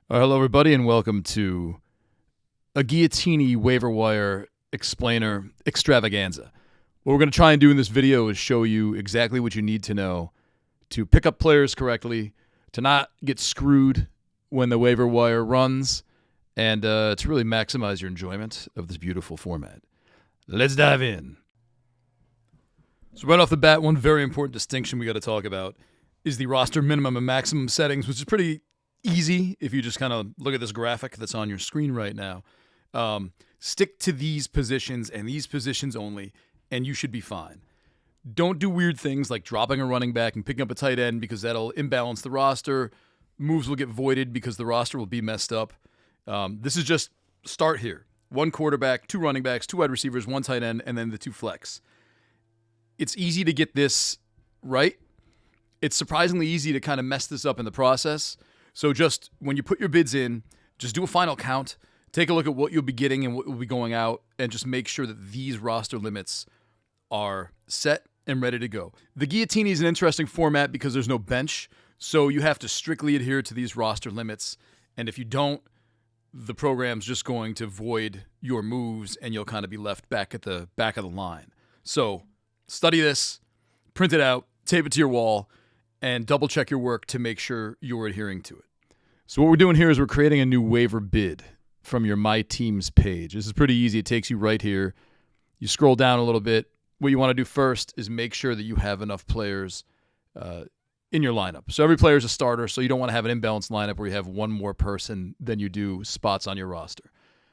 Hello, everybody, and welcome to a Guilloteenie waiver wire explainer extravaganza. What we're going to try and do in this video is show you exactly what you need to know to pick up players correctly, to not get screwed when the waiver wire runs, and to really maximize your enjoyment of this beautiful format. Let's dive in. So right off the bat, one very important distinction we got to talk about is the roster minimum and maximum settings, which is pretty easy if you just kind of look at this graphic that's on your screen right now. Stick to these positions and these positions only, and you should be fine. Don't do weird things like dropping a running back and picking up a tight end because that'll imbalance the roster. Moves will get voided because the roster will be messed up. This is just start here. One quarterback, two running backs, two wide receivers, one tight end, and then the two flex. It's easy to get this right. It's surprisingly easy to kind of mess this up in the process. So just when you put your bids in, just do a final count. Take a look at what you'll be getting and what will be going out, and just make sure that these roster limits are set and ready to go. The Guilloteenie is an interesting format because there's no bench, so you have to strictly adhere to these roster limits. And if you don't, the program's just going to void your moves, and you'll kind of be left back at the back of the line. So study this, print it out, tape it to your wall, and double check your work to make sure you're adhering to it. So what we're doing here is we're creating a new waiver bid from your My Teams page. This is pretty easy. It takes you right here. You scroll down a little bit. What you want to do first is make sure that you have enough players in your lineup. So every player is a starter, so you don't want to have an imbalanced lineup where you have one more person than you do spots on your roster.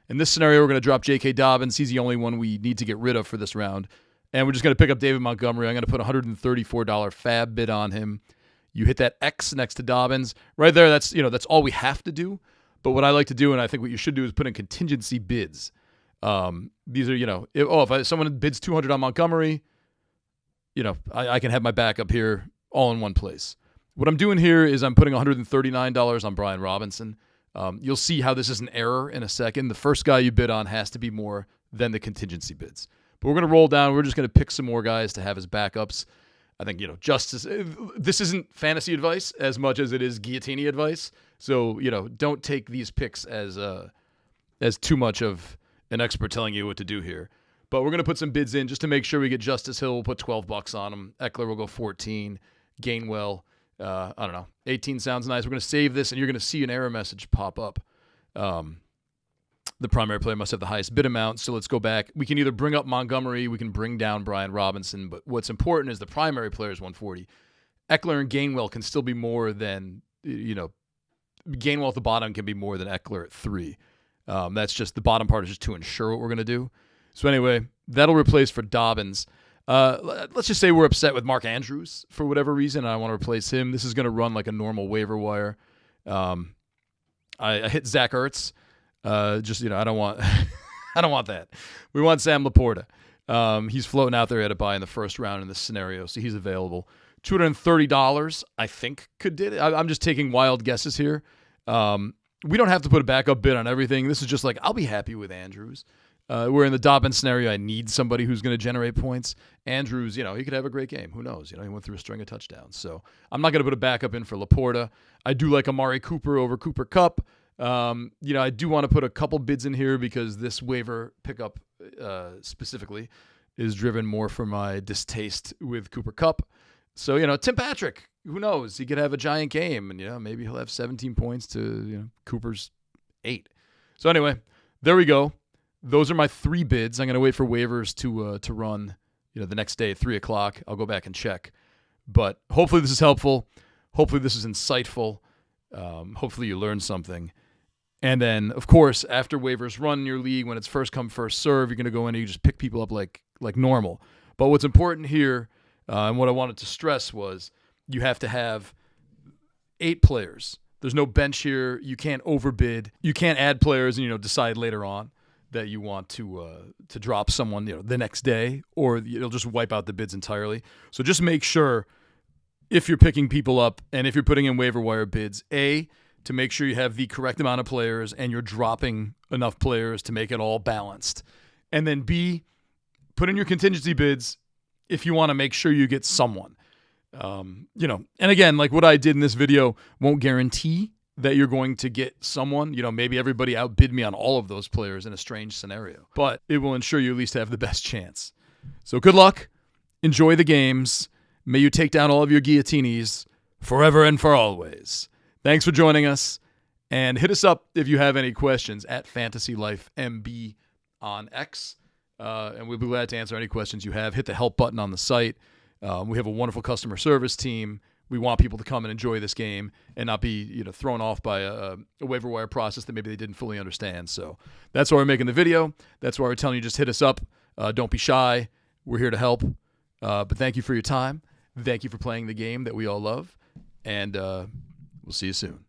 In this scenario, we're going to drop J.K. Dobbins. He's the only one we need to get rid of for this round. And we're just going to pick up David Montgomery. I'm going to put a $134 fab bid on him. You hit that X next to Dobbins. Right there, that's all we have to do. But what I like to do, and I think what you should do, is put in contingency bids. These are, if someone bids $200 on Montgomery, I can have my backup here all in one place. What I'm doing here is I'm putting $139 on Brian Robinson. You'll see how this is an error in a second. The first guy you bid on has to be more than the contingency bids. But we're going to roll down. We're just going to pick some more guys to have as backups. I think, this isn't fantasy advice as much as it is Guilloteenie advice. So, don't take these picks as too much of an expert telling you what to do here. But we're going to put some bids in just to make sure we get Justice Hill. We'll put $12 on him. Eckler will go 14. Gainwell, 18 sounds nice. We're going to save this, and you're going to see an error message pop up. The primary player must have the highest bid amount, so let's go back. We can either bring up Montgomery, we can bring down Brian Robinson, but what's important is the primary player is 140. Eckler and Gainwell can still be more than, Gainwell at the bottom can be more than Eckler at 3. That's just, the bottom part is just to ensure what we're going to do. So anyway, that'll replace for Dobbins. Let's just say we're upset with Mark Andrews for whatever reason, and I want to replace him. This is going to run like a normal waiver wire. I hit Zach Ertz. I don't want I don't want that. We want Sam Laporta. He's floating out there at a buy in the first round in this scenario, so he's available. $230, I think, could did it. I'm just taking wild guesses here. We don't have to put a backup bid on everything. This is just like, I'll be happy with Andrews. Where in the Dobbins scenario, I need somebody who's going to generate points. Andrews, he could have a great game. Who knows? He went through a string of touchdowns. So I'm not going to put a backup in for Laporta. I do like Amari Cooper over Cooper Kupp. I do want to put a couple bids in here because this waiver pickup specifically is driven more for my distaste with Cooper Kupp. So, Tim Patrick, who knows? He could have a giant game, and, maybe he'll have 17 points to, Cooper's 8. So anyway, there we go. Those are my 3 bids. I'm going to wait for waivers to run, the next day at 3 o'clock. I'll go back and check. But hopefully this is helpful. Hopefully this is insightful. Hopefully you learned something. And then, of course, after waivers run in your league, when it's first come, first serve, you're going to go in and you just pick people up like normal. But what's important here, and what I wanted to stress was you have to have 8 players. There's no bench here. You can't overbid. You can't add players and, decide later on that you want to drop someone, the next day, or it'll just wipe out the bids entirely. So just make sure if you're picking people up and if you're putting in waiver wire bids, to make sure you have the correct amount of players and you're dropping enough players to make it all balanced. And then B, put in your contingency bids if you want to make sure you get someone. And again, like what I did in this video won't guarantee that you're going to get someone. Maybe everybody outbid me on all of those players in a strange scenario, but it will ensure you at least have the best chance. So good luck. Enjoy the games. May you take down all of your guillotines forever and for always. Thanks for joining us, and hit us up if you have any questions at FantasyLifeMB on X, and we'll be glad to answer any questions you have. Hit the help button on the site. We have a wonderful customer service team. We want people to come and enjoy this game and not be thrown off by a waiver wire process that maybe they didn't fully understand. So that's why we're making the video. That's why we're telling you just hit us up. Don't be shy. We're here to help. But thank you for your time. Thank you for playing the game that we all love. And we'll see you soon.